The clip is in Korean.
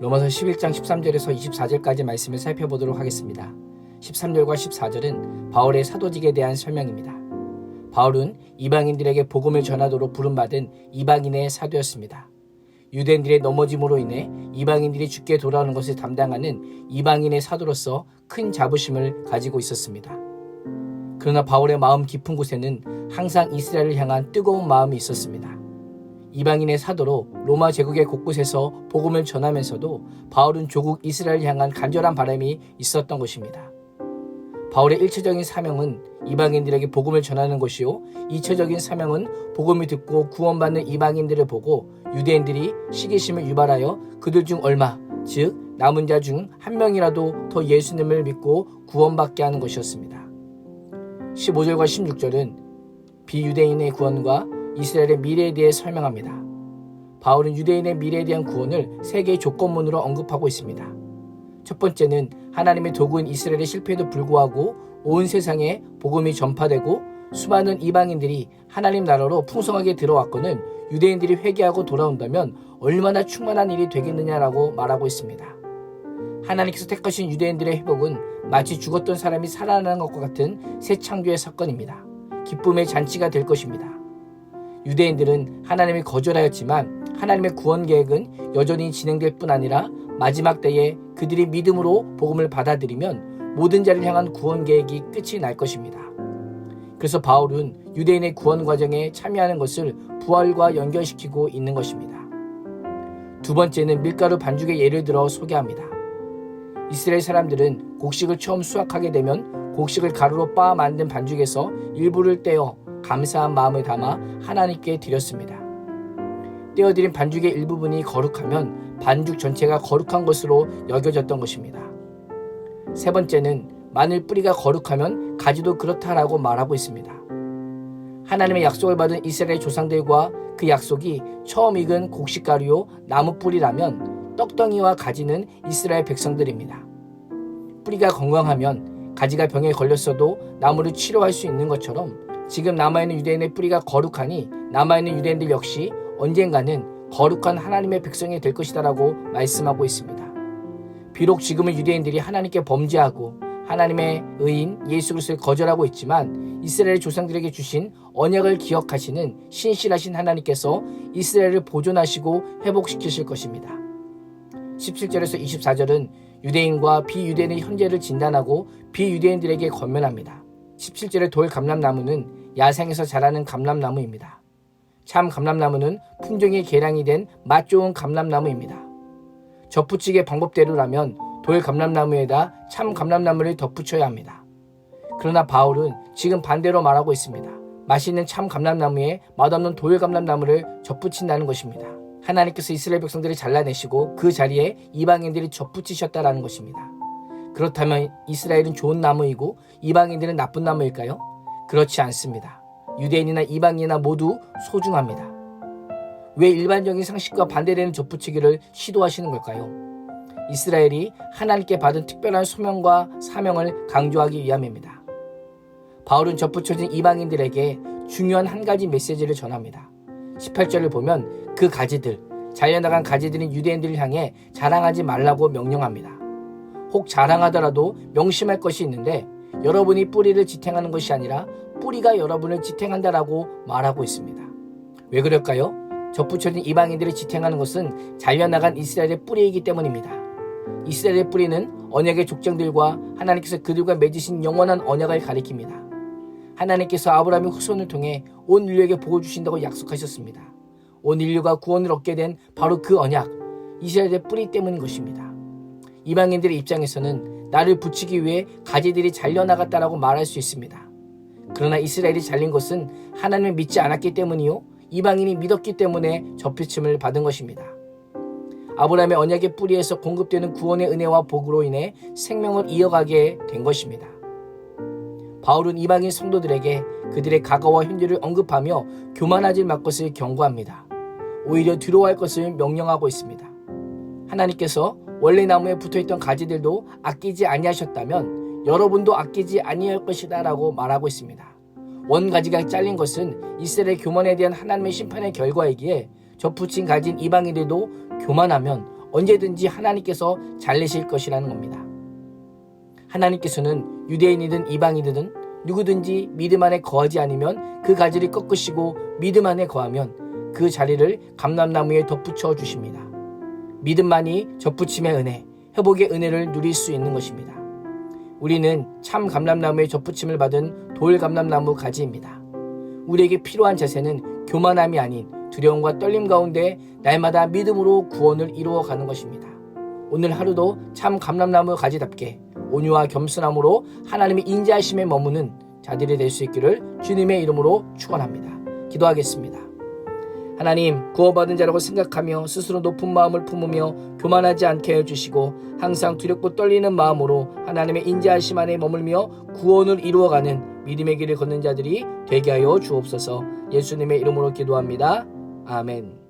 로마서 11장 13절에서 24절까지 말씀을 살펴보도록 하겠습니다. 13절과 14절은 바울의 사도직에 대한 설명입니다. 바울은 이방인들에게 복음을 전하도록 부름받은 이방인의 사도였습니다. 유대인들의 넘어짐으로 인해 이방인들이 죽게 돌아오는 것을 담당하는 이방인의 사도로서 큰 자부심을 가지고 있었습니다. 그러나 바울의 마음 깊은 곳에는 항상 이스라엘을 향한 뜨거운 마음이 있었습니다. 이방인의 사도로 로마 제국의 곳곳에서 복음을 전하면서도 바울은 조국 이스라엘을 향한 간절한 바람이 있었던 것입니다. 바울의 1차적인 사명은 이방인들에게 복음을 전하는 것이요, 2차적인 사명은 복음을 듣고 구원받는 이방인들을 보고 유대인들이 시기심을 유발하여 그들 중 얼마, 즉 남은 자 중 한 명이라도 더 예수님을 믿고 구원받게 하는 것이었습니다. 15절과 16절은 비유대인의 구원과 이스라엘의 미래에 대해 설명합니다. 바울은 유대인의 미래에 대한 구원을 세 개의 조건문으로 언급하고 있습니다. 첫 번째는 하나님의 도구인 이스라엘의 실패에도 불구하고 온 세상에 복음이 전파되고 수많은 이방인들이 하나님 나라로 풍성하게 들어왔거늘 유대인들이 회개하고 돌아온다면 얼마나 충만한 일이 되겠느냐라고 말하고 있습니다. 하나님께서 택하신 유대인들의 회복은 마치 죽었던 사람이 살아나는 것과 같은 새 창조의 사건입니다. 기쁨의 잔치가 될 것입니다. 유대인들은 하나님을 거절하였지만 하나님의 구원 계획은 여전히 진행될 뿐 아니라 마지막 때에 그들이 믿음으로 복음을 받아들이면 모든 자를 향한 구원 계획이 끝이 날 것입니다. 그래서 바울은 유대인의 구원 과정에 참여하는 것을 부활과 연결시키고 있는 것입니다. 두 번째는 밀가루 반죽의 예를 들어 소개합니다. 이스라엘 사람들은 곡식을 처음 수확하게 되면 곡식을 가루로 빻아 만든 반죽에서 일부를 떼어 감사한 마음을 담아 하나님께 드렸습니다. 떼어드린 반죽의 일부분이 거룩하면 반죽 전체가 거룩한 것으로 여겨졌던 것입니다. 세 번째는 마늘 뿌리가 거룩하면 가지도 그렇다라고 말하고 있습니다. 하나님의 약속을 받은 이스라엘 조상들과 그 약속이 처음 익은 곡식가루요 나무 뿌리라면 떡덩이와 가지는 이스라엘 백성들입니다. 뿌리가 건강하면 가지가 병에 걸렸어도 나무를 치료할 수 있는 것처럼 지금 남아있는 유대인의 뿌리가 거룩하니 남아있는 유대인들 역시 언젠가는 거룩한 하나님의 백성이 될 것이다 라고 말씀하고 있습니다. 비록 지금은 유대인들이 하나님께 범죄하고 하나님의 의인 예수 그리스도를 거절하고 있지만 이스라엘 조상들에게 주신 언약을 기억하시는 신실하신 하나님께서 이스라엘을 보존하시고 회복시키실 것입니다. 17절에서 24절은 유대인과 비유대인의 현재를 진단하고 비유대인들에게 권면합니다. 17절의 돌 감람나무는 야생에서 자라는 감람나무입니다. 참 감람나무는 품종이 개량이 된 맛 좋은 감람나무입니다. 덧붙이기의 방법대로라면 돌 감람나무에다 참 감람나무를 덧붙여야 합니다. 그러나 바울은 지금 반대로 말하고 있습니다. 맛있는 참 감람나무에 맛없는 돌 감람나무를 덧붙인다는 것입니다. 하나님께서 이스라엘 백성들을 잘라내시고 그 자리에 이방인들이 덧붙이셨다라는 것입니다. 그렇다면 이스라엘은 좋은 나무이고 이방인들은 나쁜 나무일까요? 그렇지 않습니다. 유대인이나 이방인이나 모두 소중합니다. 왜 일반적인 상식과 반대되는 덧붙이기를 시도하시는 걸까요? 이스라엘이 하나님께 받은 특별한 소명과 사명을 강조하기 위함입니다. 바울은 덧붙여진 이방인들에게 중요한 한 가지 메시지를 전합니다. 18절을 보면 그 가지들, 잘려나간 가지들인 유대인들을 향해 자랑하지 말라고 명령합니다. 혹 자랑하더라도 명심할 것이 있는데 여러분이 뿌리를 지탱하는 것이 아니라 뿌리가 여러분을 지탱한다라고 말하고 있습니다. 왜 그럴까요? 덧붙여진 이방인들을 지탱하는 것은 잘려나간 이스라엘의 뿌리이기 때문입니다. 이스라엘의 뿌리는 언약의 족장들과 하나님께서 그들과 맺으신 영원한 언약을 가리킵니다. 하나님께서 아브라함의 후손을 통해 온 인류에게 복을 주신다고 약속하셨습니다. 온 인류가 구원을 얻게 된 바로 그 언약, 이스라엘의 뿌리 때문인 것입니다. 이방인들의 입장에서는 나를 붙이기 위해 가지들이 잘려나갔다라고 말할 수 있습니다. 그러나 이스라엘이 잘린 것은 하나님을 믿지 않았기 때문이요, 이방인이 믿었기 때문에 접붙임을 받은 것입니다. 아브라함의 언약의 뿌리에서 공급되는 구원의 은혜와 복으로 인해 생명을 이어가게 된 것입니다. 바울은 이방인 성도들에게 그들의 과거와 현재를 언급하며 교만하지 말 것을 경고합니다. 오히려 두려워할 것을 명령하고 있습니다. 하나님께서 원래 나무에 붙어있던 가지들도 아끼지 아니하셨다면 여러분도 아끼지 아니할 것이다 라고 말하고 있습니다. 원가지가 잘린 것은 이스라엘 교만에 대한 하나님의 심판의 결과이기에 덧붙인 가진 이방인들도 교만하면 언제든지 하나님께서 잘내실 것이라는 겁니다. 하나님께서는 유대인이든 이방인이든 누구든지 믿음 안에 거하지 않으면 그 가지를 꺾으시고 믿음 안에 거하면 그 자리를 감람나무에 덧붙여 주십니다. 믿음만이 접붙임의 은혜, 회복의 은혜를 누릴 수 있는 것입니다. 우리는 참 감람나무의 접붙임을 받은 돌 감람나무 가지입니다. 우리에게 필요한 자세는 교만함이 아닌 두려움과 떨림 가운데 날마다 믿음으로 구원을 이루어가는 것입니다. 오늘 하루도 참 감람나무 가지답게 온유와 겸손함으로 하나님의 인자하심에 머무는 자들이 될 수 있기를 주님의 이름으로 축원합니다. 기도하겠습니다. 하나님, 구원받은 자라고 생각하며 스스로 높은 마음을 품으며 교만하지 않게 해주시고 항상 두렵고 떨리는 마음으로 하나님의 인자하심 안에 머물며 구원을 이루어가는 믿음의 길을 걷는 자들이 되게 하여 주옵소서. 예수님의 이름으로 기도합니다. 아멘.